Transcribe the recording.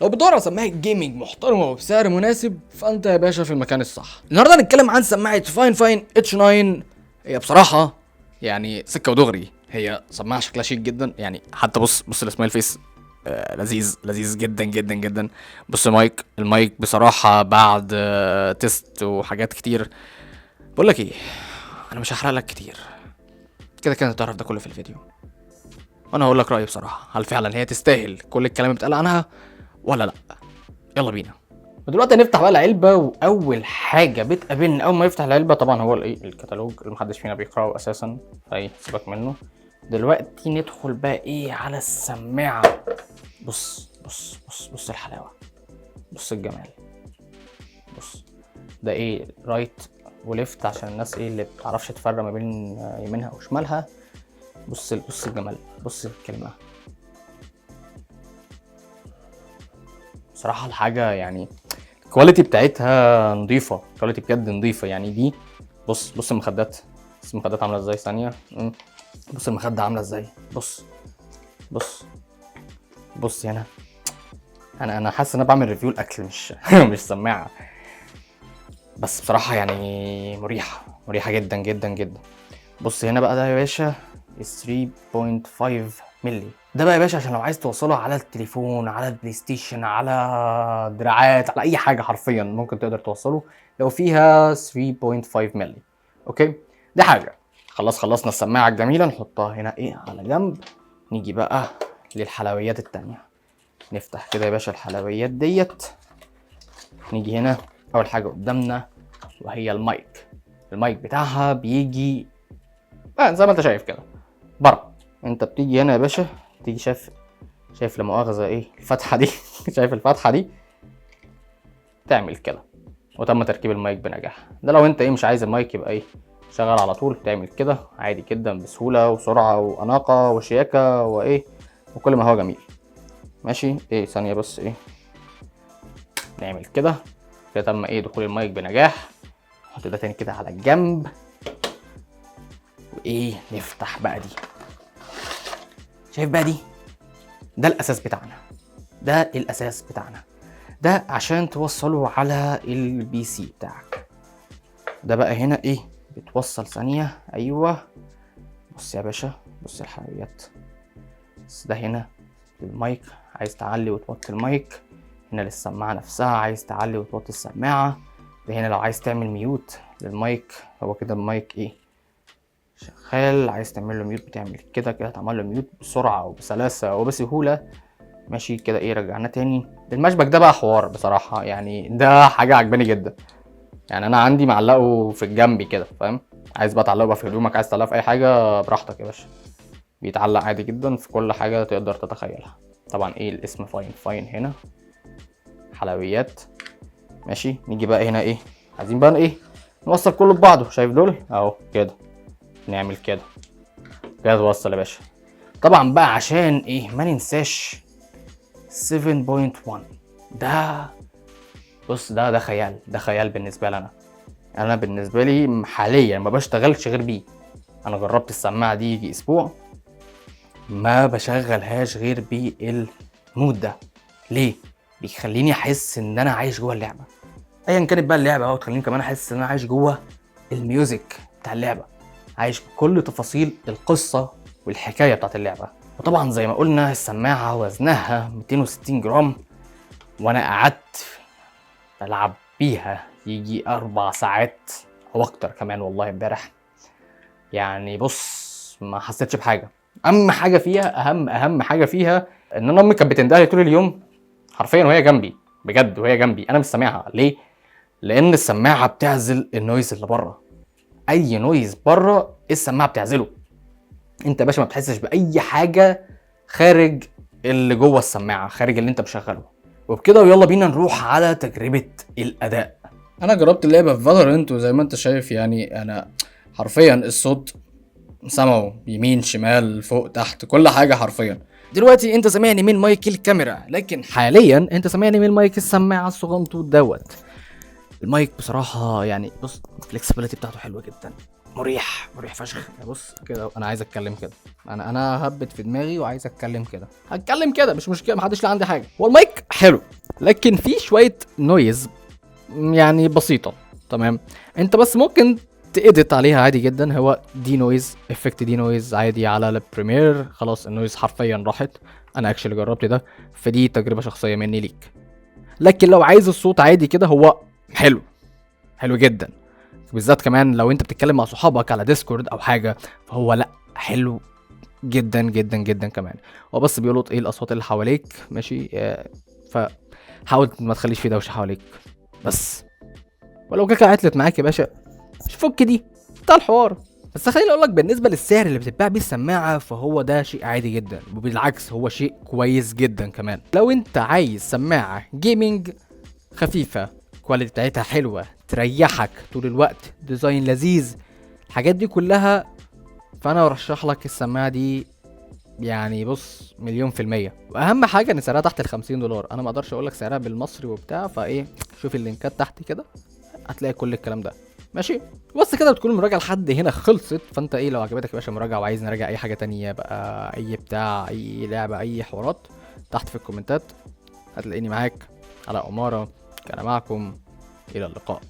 لو بتدور على سماعه جيمنج محترمه وبسعر مناسب فانت يا باشا في المكان الصح. النهارده هنتكلم عن سماعه فاين اتش 9. هي بصراحه يعني سكه ودغري، هي سماعه شكلها شيك جدا، يعني حتى بص السمايل فيس لذيذ جدا جدا جدا. بص المايك بصراحه بعد تيست وحاجات كتير. بقول لك ايه، انا مش هحرق لك كتير، كده كده تعرف ده كله في الفيديو. وانا هقول لك رايي بصراحه، هل فعلا هي تستاهل كل الكلام اللي بيتقال عنها ولا لا؟ يلا بينا. ودلوقتي هنفتح بقى العلبه، واول حاجه بتقابلنا اول ما يفتح العلبه طبعا هو الايه الكتالوج اللي محدش فينا بيقراه اساسا، فاي سيبك منه. دلوقتي ندخل بقى ايه على السماعه. بص الحلاوه، بص الجمال. بص ده ايه، رايت وليفت عشان الناس ايه اللي بتعرفش تفرق ما بين يمينها وشمالها. بص الجمال، بص الكلمه. بصراحه الحاجه يعني الكواليتي بتاعتها نظيفه، الكواليتي بجد نظيفه يعني. دي بص المخدات، بص المخدات عامله ازاي ثانيه. بص المخده عامله ازاي، بص هنا. انا حاسس ان انا بعمل ريفيو الاكل مش مش سماعه. بس بصراحه يعني مريحه جدا جدا جدا. بص هنا بقى، ده يا باشا 3.5 مللي. ده بقى يا باشا عشان لو عايز توصله على التليفون، على البلاي ستيشن، على دراعات، على اي حاجه حرفيا ممكن تقدر توصله لو فيها 3.5 مللي. اوكي، دي حاجه. خلصنا السماعه الجميله، نحطها هنا ايه على جنب. نيجي بقى للحلويات التانية. نفتح كده يا باشا الحلويات ديت. نيجي هنا اول حاجه قدامنا وهي المايك بتاعها بيجي زي ما انت شايف كده بره. انت بتيجي هنا يا باشا، تيجي شايف لا مؤاخذه ايه الفتحه دي شايف الفتحه دي، تعمل كده وتم تركيب المايك بنجاح. ده لو انت ايه مش عايز المايك يبقى ايه شغال على طول، تعمل كده عادي جدا بسهوله وسرعه واناقه وشياكه وايه وكل ما هو جميل. ماشي ايه ثانيه بس ايه، نعمل كده تم ايه دخول المايك بنجاح. نحط ده تاني كده على الجنب، وايه نفتح بقى دي. شايف بقى دي، ده الاساس بتاعنا، ده عشان توصله على البي سي بتاعك. ده بقى هنا ايه بتوصل ثانيه. ايوه بص يا باشا، بص الحلويات. بس ده هنا المايك، عايز تعلي وتوطي المايك. هنا للسماعه نفسها، عايز تعلي وتوطي السماعه. ده هنا لو عايز تعمل ميوت للمايك، هو كده المايك ايه شغال. عايز تعمل له ميوت بتعمل كده تعمل له ميوت بسرعه وبسلاسه وبسهوله. ماشي كده ايه رجعنا تاني. المشبك ده بقى حوار بصراحه، يعني ده حاجه عجباني جدا. يعني انا عندي معلقه في الجنب كده فاهم، عايز بقى تعلقه بقى في هدومك، عايز تعلقه في اي حاجه براحتك يا باشا. بيتعلق عادي جدا في كل حاجه تقدر تتخيلها. طبعا ايه الاسم فاين هنا حلويات. ماشي نيجي بقى هنا ايه، عايزين بقى ايه نوصل كله ببعضه. شايف دول اهو كده، نعمل كده توصل يا باشا. طبعا بقى عشان ايه ما ننساش 7.1. ده بص ده خيال بالنسبه لي. انا بالنسبه لي حاليا ما بشتغلش غير بيه. انا جربت السماعه دي يجي اسبوع ما بشغلهاش غير بالمود ده. ليه؟ بيخليني احس ان انا عايش جوه اللعبه، ايا كانت بقى اللعبه اهو. تخليني كمان احس ان انا عايش جوه الميوزك بتاع اللعبه، عايش بكل تفاصيل القصه والحكايه بتاعت اللعبه. وطبعا زي ما قلنا السماعه وزنها 260 جرام، وانا قعدت بلعب بيها يجي 4 ساعات او اكتر كمان والله امبارح. يعني بص ما حسيتش بحاجه. اهم حاجه فيها اهم حاجه فيها ان انا امي كانت بتندهلي طول اليوم حرفيا وهي جنبي، بجد وهي جنبي انا مش سامعها. ليه؟ لان السماعه بتعزل النويز اللي بره. اي نويز بره السماعه بتعزله. انت يا باشا ما بتحسش باي حاجه خارج اللي جوه السماعه، خارج اللي انت مشغله. وبكده ويلا بينا نروح على تجربه الاداء. انا جربت اللعبه في فالورنت وزي ما انت شايف يعني انا حرفيا الصوت سمعه يمين شمال فوق تحت كل حاجه حرفيا. دلوقتي انت سامعني من مايك الكاميرا، لكن حاليا انت سامعني من مايك السماعه الصغنطوط دوت. المايك بصراحه يعني بص الفلكسبيليتي بتاعته حلوه جدا، مريح فشخ. بص كده انا عايز اتكلم كده، انا هبت في دماغي وعايز اتكلم كده، هتكلم كده مش مشكله، محدش له عندي حاجه. هو المايك حلو لكن في شويه نويز يعني بسيطه، تمام. انت بس ممكن تأديت عليها عادي جدا. هو دي نويز افكت، دي نويز عادي على البريمير، خلاص النويز حرفيا راحت. انا اكشلي جربت ده، فدي تجربه شخصيه مني ليك. لكن لو عايز الصوت عادي كده، هو حلو جدا، بالذات كمان لو انت بتتكلم مع صحابك على ديسكورد او حاجه، فهو لا حلو جدا جدا جدا كمان. هو بس بيلقط ايه الاصوات اللي حواليك، ماشي، فحاول ما تخليش في دوشه حواليك بس. ولو كده عطلت معاك يا باشا، مش فك دي بتاع الحوار. بس خليني اقول لك بالنسبه للسعر اللي بتتباع بيه السماعه، فهو ده شيء عادي جدا، وبالعكس هو شيء كويس جدا كمان. لو انت عايز سماعه جيمنج خفيفه، الكواليتي بتاعتها حلوه، تريحك طول الوقت، ديزاين لذيذ، الحاجات دي كلها، فانا ارشح لك السماعه دي. يعني بص 100%. واهم حاجه ان سعرها تحت ال$50. انا ما اقدرش اقول لك سعرها بالمصري وبتاع، فايه شوف اللينكات تحت كده هتلاقي كل الكلام ده، ماشي. بس كده بتكون المراجعه لحد هنا خلصت. فانت ايه لو عجبتك يا باشا المراجعه وعايز نراجع اي حاجه تانية بقى، اي بتاع، اي لعبه، اي حوارات، تحت في الكومنتات هتلاقيني معاك على اماره. كان معكم، الى اللقاء.